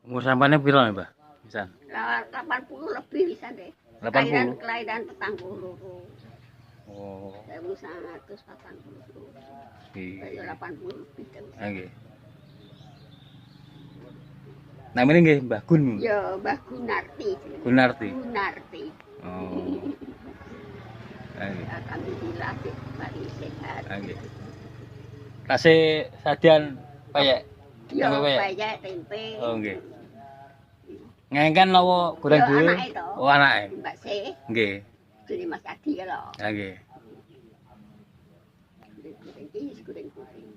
Umur sampane piro, Mbah? Misal 80 lebih bisa deh. 80. Kelahiran 42. Oh. 1980. Nggih. 80 lebih kan. Nggih. Namanya nggih Mbah Gun. Ya, Mbah Gunarti. Gunarti. Gunarti. Oh. Nggih. Alhamdulillah mari sehat. Nggih. Kasih sajian payek. Ya, Tempe payek. payek tempe. Oh nggih. Ngengken napa goreng Ya, dhewe? anake to. Oh, anake. Mbak Se. Nggih. Jadi Mas Adi ya lho. Nggih. Goreng iki goreng-goreng.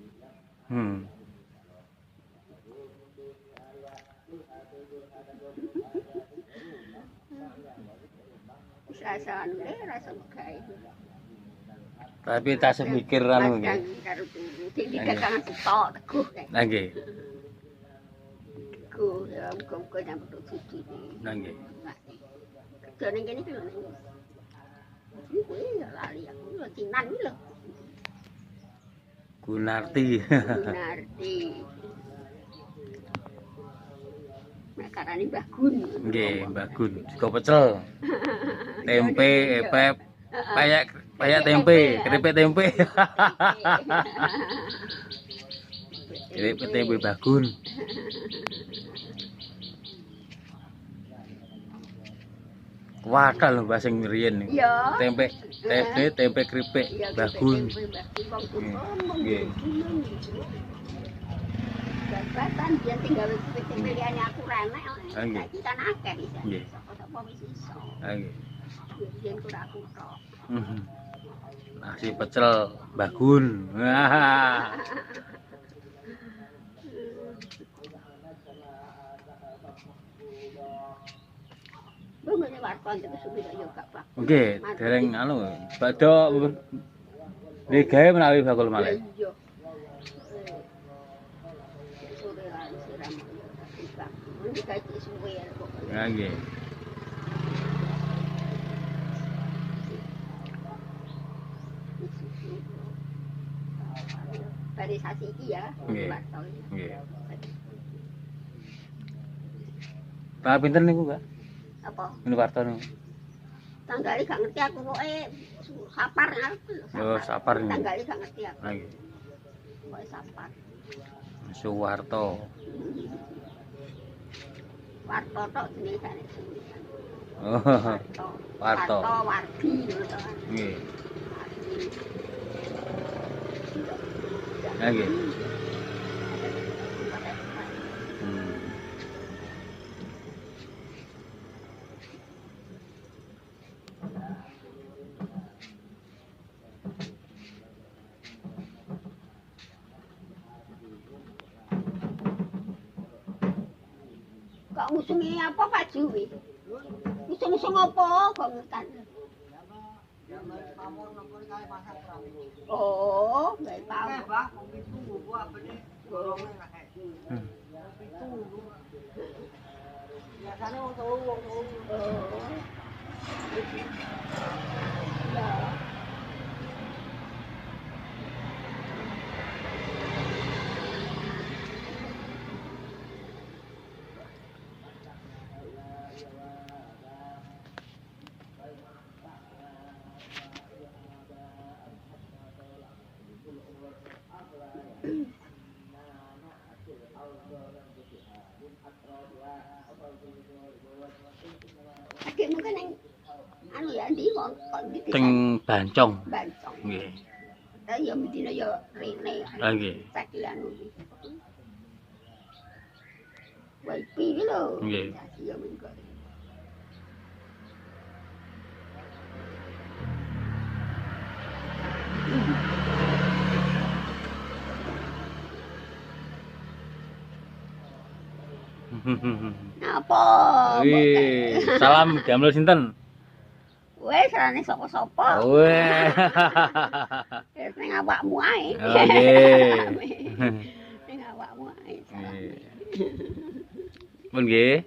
Rasa anu rasa gawe. Tapi tasih mikir anu nggih. Karo turu, dadi kakangan setok teguh kae. Nggih. Teguh ya muga-muga nyambut suci. Nggih. Kerja ning kene ki lho. Iki kuwi ya lali aku lho Cinan iki lho. Gunarti. Gunarti. Nek karane Mbah Gun. Nggih, Mbah Gun. Sego pecel. Tempe, epep, payek tempe, keripik tempe. Keripik tempe Mbah Gun. Wakal lho Mbah sing riyen niku. Iya. Tempe keripik Mbah Gun. Nggih. Batan dia tinggal pilihannya aku renek. Nggih. Iki kan akeh iki. Nggih. Sapa wis iso. Nggih. Yen kurang aku tok. Nasi pecel Mbah Gun. Bungane warkon itu suwi yo gak bak. Nggih, dereng anu badhe nggih gawe menawi bakul malih. Iya. Sore lan siram yo tak. Iki kae suwe ya pokoke. Nggih. Barisasi iki ya, Nggih. warkon. Nggih. Tanggal pinten niku, Mbak? Apa? Ini warta niku. Tanggali gak ngerti aku pokoke sapar aku lho. Oh, sapar ini. Tanggali gak ngerti aku. Nggih. Pokoke sapar. Suwarto. Warto tok jenenge suwi. Oh. Warto. Warto, wardi ngono to kan. Nggih. Wardi. Nggih. Kok musungi apa Pak Juwi? Musung-musung apa kok ngetan? Oh, baik paham. Biasane wong telu. Ya. Akeh mungkin yang anu ya di kok di Teng Bancong. Bancong. Nggih. Ya medina ya rene. Nggih. Saiki anu iki. Wifi iki lho. Nggih. Ya mengko. Apa? Wih, salam gamel sinten? Wes rene sapa-sapa. Weh. Wis ning awakmu ae. Oh, nggih. Ning awakmu ae. Nggih. Pun nggih.